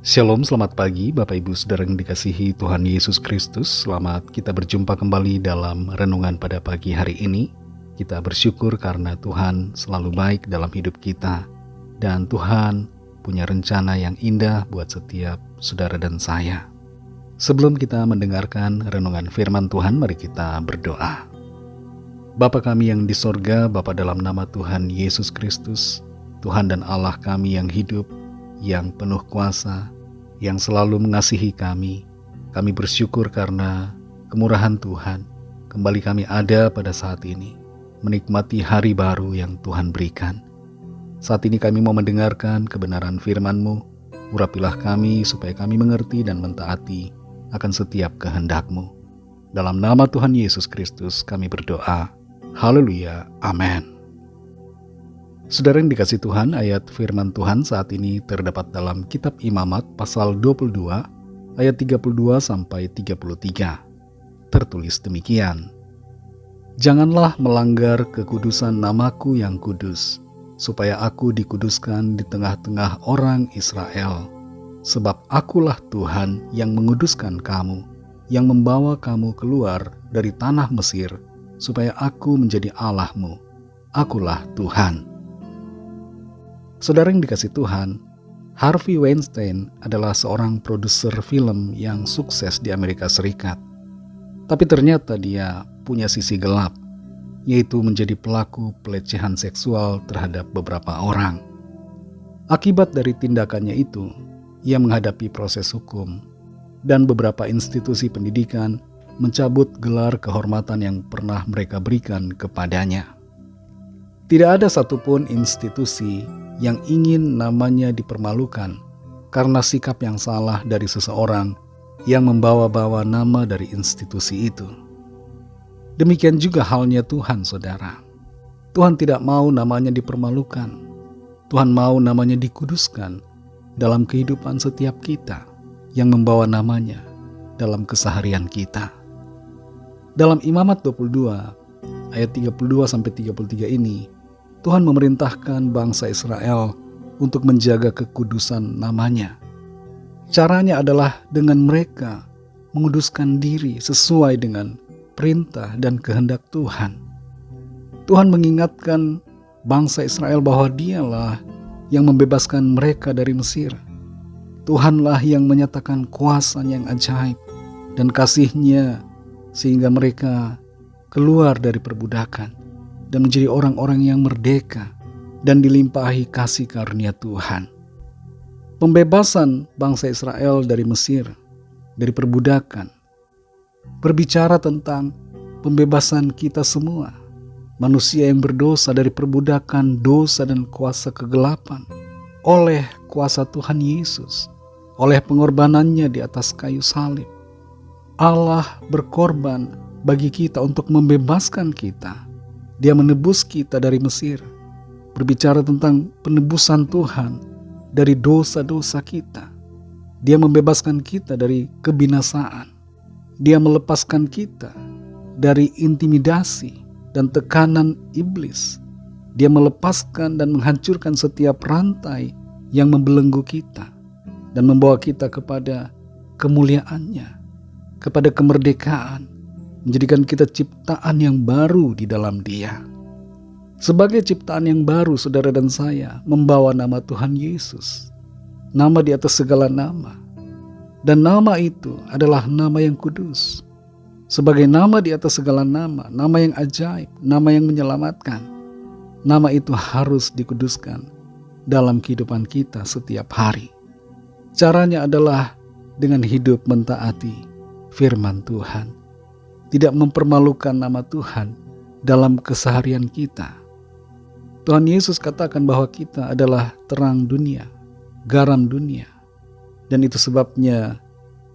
Shalom, selamat pagi Bapak Ibu Saudara yang dikasihi Tuhan Yesus Kristus. Selamat kita berjumpa kembali dalam renungan pada pagi hari ini. Kita bersyukur karena Tuhan selalu baik dalam hidup kita. Dan Tuhan punya rencana yang indah buat setiap saudara dan saya. Sebelum kita mendengarkan renungan firman Tuhan, mari kita berdoa. Bapa kami yang di sorga, Bapa dalam nama Tuhan Yesus Kristus, Tuhan dan Allah kami yang hidup, yang penuh kuasa, yang selalu mengasihi kami bersyukur karena kemurahan Tuhan. Kembali kami ada pada saat ini, menikmati hari baru yang Tuhan berikan. Saat ini kami mau mendengarkan kebenaran firman-Mu. Urapilah kami supaya kami mengerti dan mentaati akan setiap kehendak-Mu. Dalam nama Tuhan Yesus Kristus kami berdoa. Haleluya, amin. Saudara yang dikasih Tuhan, ayat firman Tuhan saat ini terdapat dalam kitab Imamat pasal 22 ayat 32 sampai 33. Tertulis demikian. Janganlah melanggar kekudusan namaku yang kudus, supaya aku dikuduskan di tengah-tengah orang Israel. Sebab akulah Tuhan yang menguduskan kamu, yang membawa kamu keluar dari tanah Mesir, supaya aku menjadi Allahmu. Akulah Tuhan. Saudara yang dikasih Tuhan, Harvey Weinstein adalah seorang produser film yang sukses di Amerika Serikat. Tapi ternyata dia punya sisi gelap, yaitu menjadi pelaku pelecehan seksual terhadap beberapa orang. Akibat dari tindakannya itu, ia menghadapi proses hukum, dan beberapa institusi pendidikan mencabut gelar kehormatan yang pernah mereka berikan kepadanya. Tidak ada satupun institusi yang ingin namanya dipermalukan karena sikap yang salah dari seseorang yang membawa-bawa nama dari institusi itu. Demikian juga halnya Tuhan, saudara. Tuhan tidak mau namanya dipermalukan. Tuhan mau namanya dikuduskan dalam kehidupan setiap kita yang membawa namanya dalam keseharian kita. Dalam Imamat 22 ayat 32-33 ini, Tuhan memerintahkan bangsa Israel untuk menjaga kekudusan namanya. Caranya adalah dengan mereka menguduskan diri sesuai dengan perintah dan kehendak Tuhan. Tuhan mengingatkan bangsa Israel bahwa Dialah yang membebaskan mereka dari Mesir. Tuhanlah yang menyatakan kuasa-Nya yang ajaib dan kasih-Nya sehingga mereka keluar dari perbudakan dan menjadi orang-orang yang merdeka dan dilimpahi kasih karunia Tuhan. Pembebasan bangsa Israel dari Mesir, dari perbudakan, berbicara tentang pembebasan kita semua, manusia yang berdosa dari perbudakan dosa dan kuasa kegelapan, oleh kuasa Tuhan Yesus, oleh pengorbanannya di atas kayu salib. Allah berkorban bagi kita untuk membebaskan kita. Dia menebus kita dari Mesir. Berbicara tentang penebusan Tuhan dari dosa-dosa kita. Dia membebaskan kita dari kebinasaan. Dia melepaskan kita dari intimidasi dan tekanan iblis. Dia melepaskan dan menghancurkan setiap rantai yang membelenggu kita dan membawa kita kepada kemuliaan-Nya, kepada kemerdekaan, menjadikan kita ciptaan yang baru di dalam Dia. Sebagai ciptaan yang baru, saudara dan saya membawa nama Tuhan Yesus, nama di atas segala nama. Dan nama itu adalah nama yang kudus. Sebagai nama di atas segala nama, nama yang ajaib, nama yang menyelamatkan. Nama itu harus dikuduskan dalam kehidupan kita setiap hari. Caranya adalah dengan hidup mentaati firman Tuhan. Tidak mempermalukan nama Tuhan dalam keseharian kita. Tuhan Yesus katakan bahwa kita adalah terang dunia, garam dunia. Dan itu sebabnya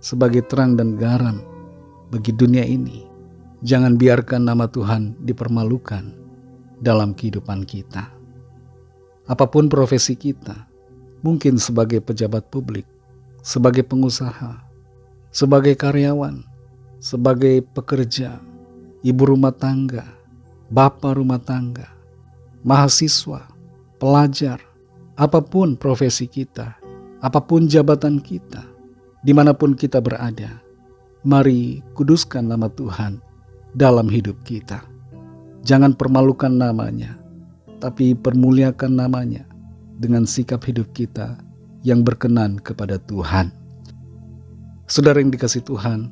sebagai terang dan garam bagi dunia ini, jangan biarkan nama Tuhan dipermalukan dalam kehidupan kita. Apapun profesi kita, mungkin sebagai pejabat publik, sebagai pengusaha, sebagai karyawan, sebagai pekerja, ibu rumah tangga, bapak rumah tangga, mahasiswa, pelajar, apapun profesi kita, apapun jabatan kita, dimanapun kita berada, mari kuduskan nama Tuhan dalam hidup kita. Jangan permalukan namanya, tapi permuliakan namanya dengan sikap hidup kita yang berkenan kepada Tuhan. Saudara yang dikasihi Tuhan,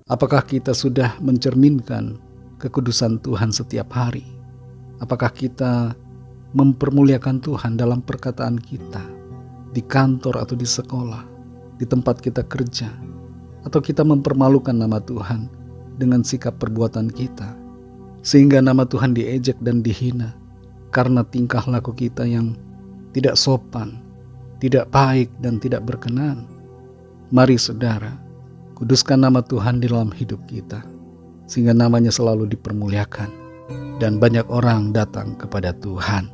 apakah kita sudah mencerminkan kekudusan Tuhan setiap hari? Apakah kita mempermuliakan Tuhan dalam perkataan kita, di kantor atau di sekolah, di tempat kita kerja, atau kita mempermalukan nama Tuhan dengan sikap perbuatan kita, sehingga nama Tuhan diejek dan dihina karena tingkah laku kita yang tidak sopan, tidak baik, dan tidak berkenan. Mari saudara, kuduskan nama Tuhan di dalam hidup kita, sehingga namanya selalu dipermuliakan dan banyak orang datang kepada Tuhan.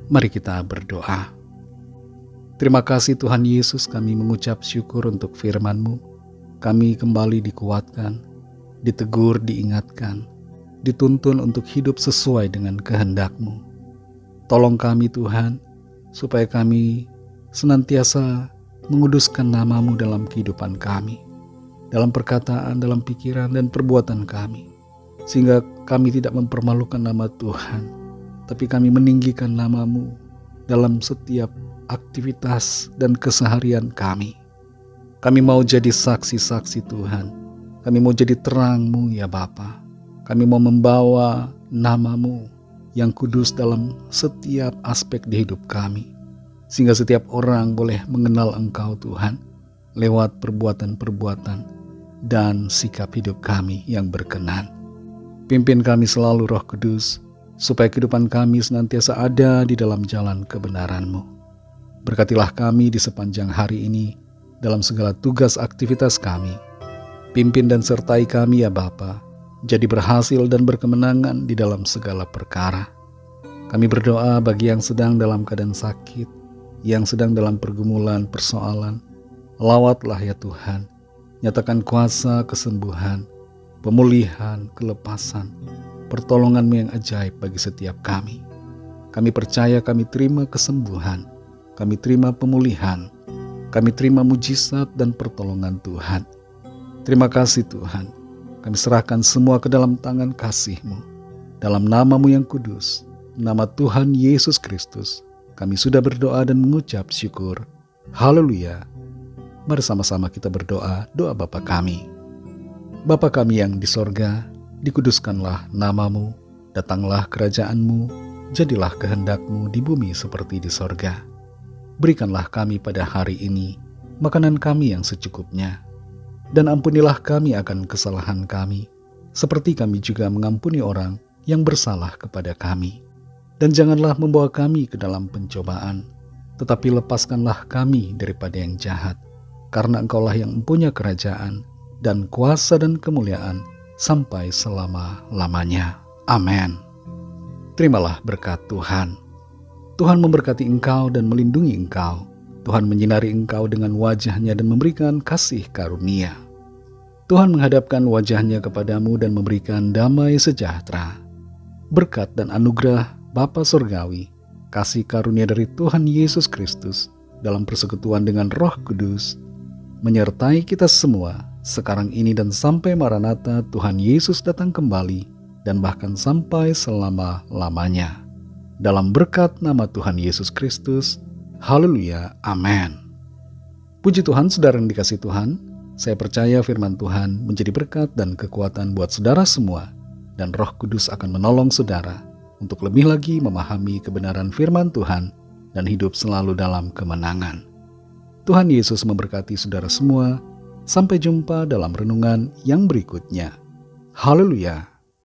Mari kita berdoa. Terima kasih Tuhan Yesus, kami mengucap syukur untuk firman-Mu. Kami kembali dikuatkan, ditegur, diingatkan, dituntun untuk hidup sesuai dengan kehendak-Mu. Tolong kami Tuhan, supaya kami senantiasa menguduskan nama-Mu dalam kehidupan kami, dalam perkataan, dalam pikiran, dan perbuatan kami, sehingga kami tidak mempermalukan nama Tuhan, tapi kami meninggikan nama-Mu dalam setiap aktivitas dan keseharian kami. Kami mau jadi saksi-saksi Tuhan. Kami mau jadi terang-Mu ya Bapa. Kami mau membawa nama-Mu yang kudus dalam setiap aspek di hidup kami, sehingga setiap orang boleh mengenal Engkau Tuhan lewat perbuatan-perbuatan dan sikap hidup kami yang berkenan. Pimpin kami selalu Roh Kudus, supaya kehidupan kami senantiasa ada di dalam jalan kebenaran-Mu. Berkatilah kami di sepanjang hari ini dalam segala tugas aktivitas kami. Pimpin dan sertai kami ya Bapa, jadi berhasil dan berkemenangan di dalam segala perkara. Kami berdoa bagi yang sedang dalam keadaan sakit, yang sedang dalam pergumulan, persoalan. Lawatlah ya Tuhan, nyatakan kuasa kesembuhan, pemulihan, kelepasan, pertolongan-Mu yang ajaib bagi setiap kami. Kami percaya, kami terima kesembuhan, kami terima pemulihan, kami terima mujizat dan pertolongan Tuhan. Terima kasih Tuhan, kami serahkan semua ke dalam tangan kasih-Mu. Dalam nama-Mu yang kudus, nama Tuhan Yesus Kristus, kami sudah berdoa dan mengucap syukur. Haleluya. Mari sama-sama kita berdoa, doa Bapa kami. Bapa kami yang di sorga, dikuduskanlah nama-Mu, datanglah kerajaan-Mu, jadilah kehendak-Mu di bumi seperti di sorga. Berikanlah kami pada hari ini makanan kami yang secukupnya, dan ampunilah kami akan kesalahan kami, seperti kami juga mengampuni orang yang bersalah kepada kami. Dan janganlah membawa kami ke dalam pencobaan, tetapi lepaskanlah kami daripada yang jahat, karena Engkaulah yang mempunyai kerajaan, dan kuasa dan kemuliaan, sampai selama-lamanya. Amin. Terimalah berkat Tuhan. Tuhan memberkati engkau dan melindungi engkau. Tuhan menyinari engkau dengan wajah-Nya dan memberikan kasih karunia. Tuhan menghadapkan wajah-Nya kepadamu dan memberikan damai sejahtera. Berkat dan anugerah Bapa Surgawi, kasih karunia dari Tuhan Yesus Kristus dalam persekutuan dengan Roh Kudus, menyertai kita semua sekarang ini dan sampai Maranatha Tuhan Yesus datang kembali, dan bahkan sampai selama-lamanya. Dalam berkat nama Tuhan Yesus Kristus. Haleluya. Amin. Puji Tuhan, saudara yang dikasihi Tuhan. Saya percaya firman Tuhan menjadi berkat dan kekuatan buat saudara semua, dan Roh Kudus akan menolong saudara untuk lebih lagi memahami kebenaran firman Tuhan dan hidup selalu dalam kemenangan. Tuhan Yesus memberkati saudara semua. Sampai jumpa dalam renungan yang berikutnya. Haleluya.